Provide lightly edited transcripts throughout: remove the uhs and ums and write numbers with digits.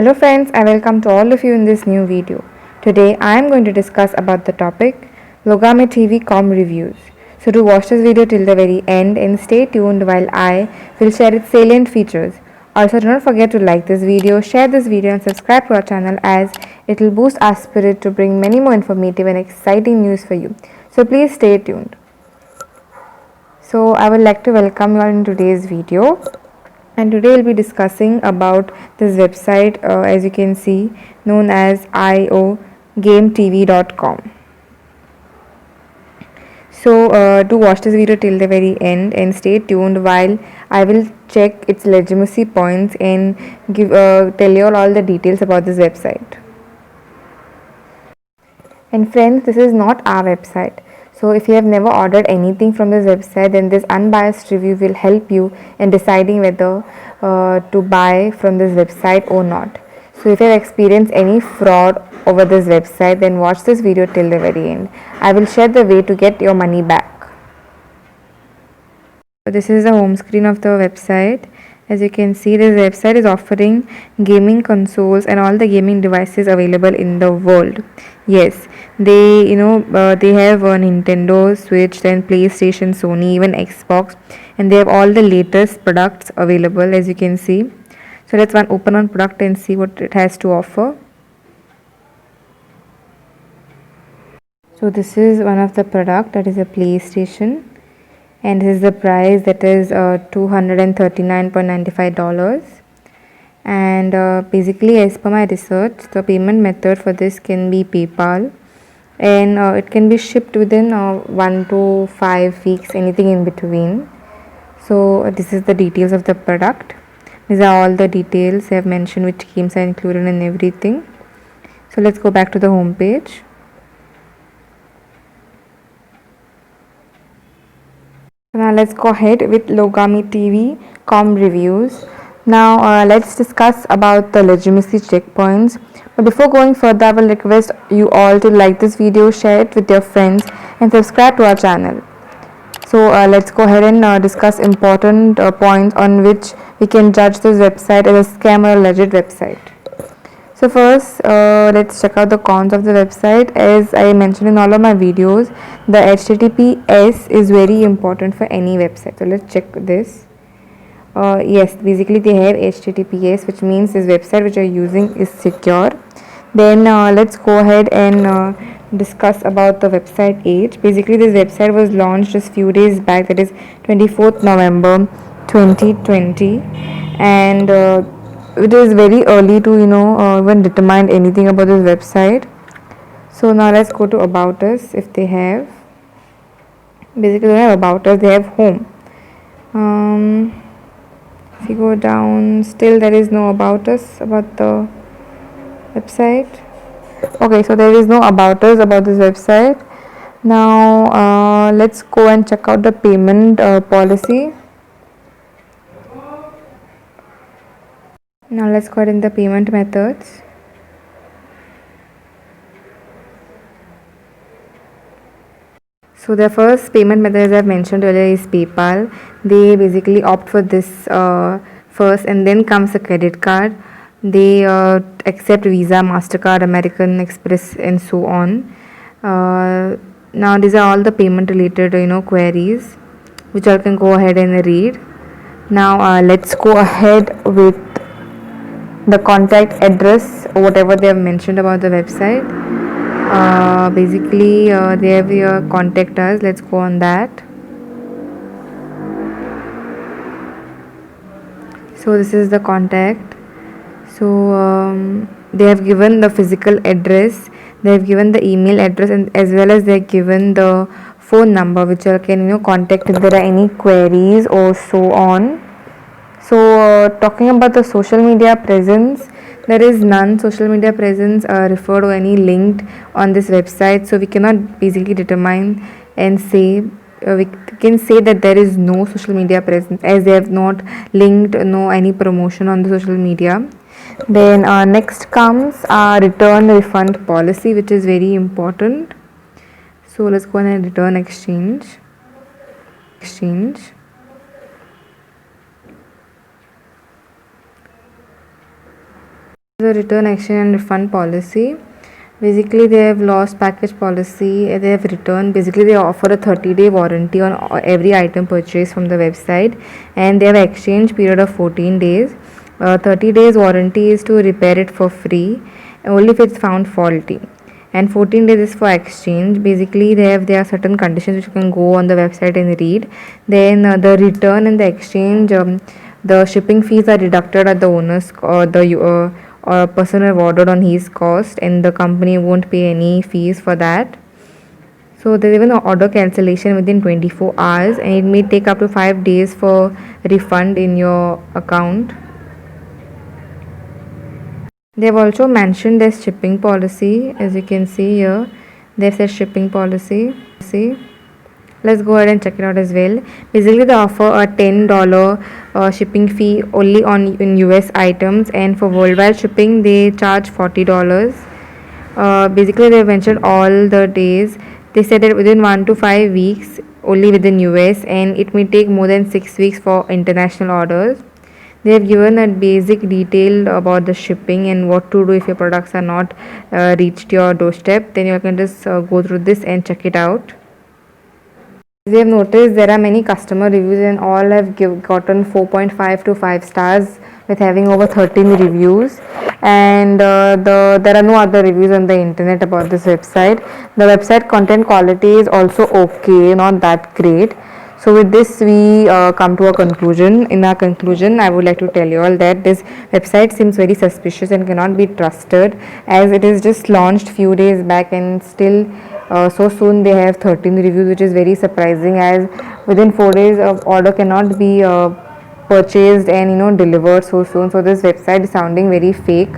Hello friends, I welcome to all of you in this new video. Today I am going to discuss about the topic Logame TV Com reviews. So do watch this video till the very end and stay tuned while I will share its salient features. Also do not forget to like this video, share this video and subscribe to our channel as it will boost our spirit to bring many more informative and exciting news for you. So please stay tuned. So I would like to welcome you all in today's video, and today we'll be discussing about this website, as you can see, known as iogametv.com. So do watch this video till the very end and stay tuned while I will check its legitimacy points and give tell you all the details about this website. And friends, this is not our website. So if you have never ordered anything from this website, then this unbiased review will help you in deciding whether to buy from this website or not. So if you have experienced any fraud over this website, then watch this video till the very end. I will share the way to get your money back. So this is the home screen of the website. As you can see, this website is offering gaming consoles and all the gaming devices available in the world. Yes, they they have a Nintendo Switch, then PlayStation, Sony, even Xbox, and they have all the latest products available, as you can see. So let's open one product and see what it has to offer. So this is one of the product, that is a PlayStation, and this is the price, that is $239.95. And basically, as per my research, the payment method for this can be PayPal, and it can be shipped within 1 to 5 weeks, anything in between. So this is the details of the product. These are all the details I have mentioned, which games are included and everything. So let's go back to the home page. Now let's go ahead with Logame TV Com reviews. Now let's discuss about the legitimacy checkpoints. But before going further, I will request you all to like this video, share it with your friends, and subscribe to our channel. So let's go ahead and discuss important points on which we can judge this website as a scam or a legit website. So first, let's check out the cons of the website. As I mentioned in all of my videos, the HTTPS is very important for any website. So let's check this. Yes, basically they have HTTPS, which means this website which you're using is secure. Then let's go ahead and discuss about the website age. Basically, this website was launched just few days back, that is 24th November 2020, and it is very early to even determine anything about this website. So now let's go to about us. If they have, basically they have about us, they have home. If you go down, still there is no about us about the website. Okay, so there is no about us about this website. Now let's go and check out the payment policy. Now let's go ahead in the payment methods. So the first payment method, as I've mentioned earlier, is PayPal. They basically opt for this first, and then comes a credit card. They accept Visa, MasterCard, American Express, and so on. Now these are all the payment related queries, which I can go ahead and read. Now let's go ahead with the contact address, whatever they have mentioned about the website. Basically they have your contact us. Let's go on that. So this is the contact. So they have given the physical address, they have given the email address, and as well as they have given the phone number, which you can contact if there are any queries or so on. So talking about the social media presence, there is none social media presence referred or any linked on this website. So we cannot basically determine and say, we can say that there is no social media presence, as they have not linked no any promotion on the social media. Then next comes our return refund policy, which is very important. So let's go on and return exchange. The return, exchange and refund policy. Basically, they have lost package policy. They have returned. Basically, they offer a 30-day warranty on every item purchased from the website, and they have an exchange period of 14 days. 30 days warranty is to repair it for free, only if it's found faulty, and 14 days is for exchange. Basically, there are certain conditions which you can go on the website and read. Then the return and the exchange, the shipping fees are deducted at the owner's or the or person who have ordered on his cost, and the company won't pay any fees for that. So there's even an order cancellation within 24 hours, and it may take up to 5 days for refund in your account. They have also mentioned their shipping policy. As you can see here, they said shipping policy. Let's go ahead and check it out as well. Basically, they offer a $10 shipping fee only on in US items, and for worldwide shipping they charge $40. Basically, they mentioned all the days. They said that within 1 to 5 weeks only within US, and it may take more than 6 weeks for international orders. They have given a basic detail about the shipping and what to do if your products are not reached your doorstep. Then you can just go through this and check it out. As you have noticed, there are many customer reviews, and all have gotten 4.5 to 5 stars, with having over 13 reviews. And there are no other reviews on the internet about this website. The website content quality is also okay, not that great. So with this we come to a conclusion. In our conclusion, I would like to tell you all that this website seems very suspicious and cannot be trusted, as it is just launched few days back, and still so soon they have 13 reviews, which is very surprising, as within 4 days of order cannot be purchased and delivered so soon. So this website is sounding very fake.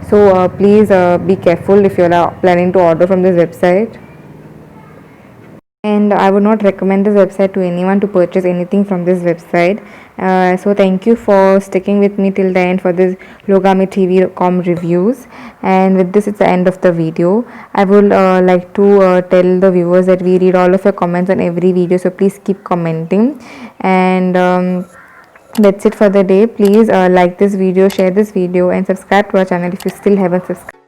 So please be careful if you are planning to order from this website. And I would not recommend this website to anyone to purchase anything from this website. So thank you for sticking with me till the end for this Logami TV.com reviews. And with this, it's the end of the video. I would like to tell the viewers that we read all of your comments on every video, so please keep commenting. And that's it for the day. Please like this video, share this video, and subscribe to our channel if you still haven't subscribed.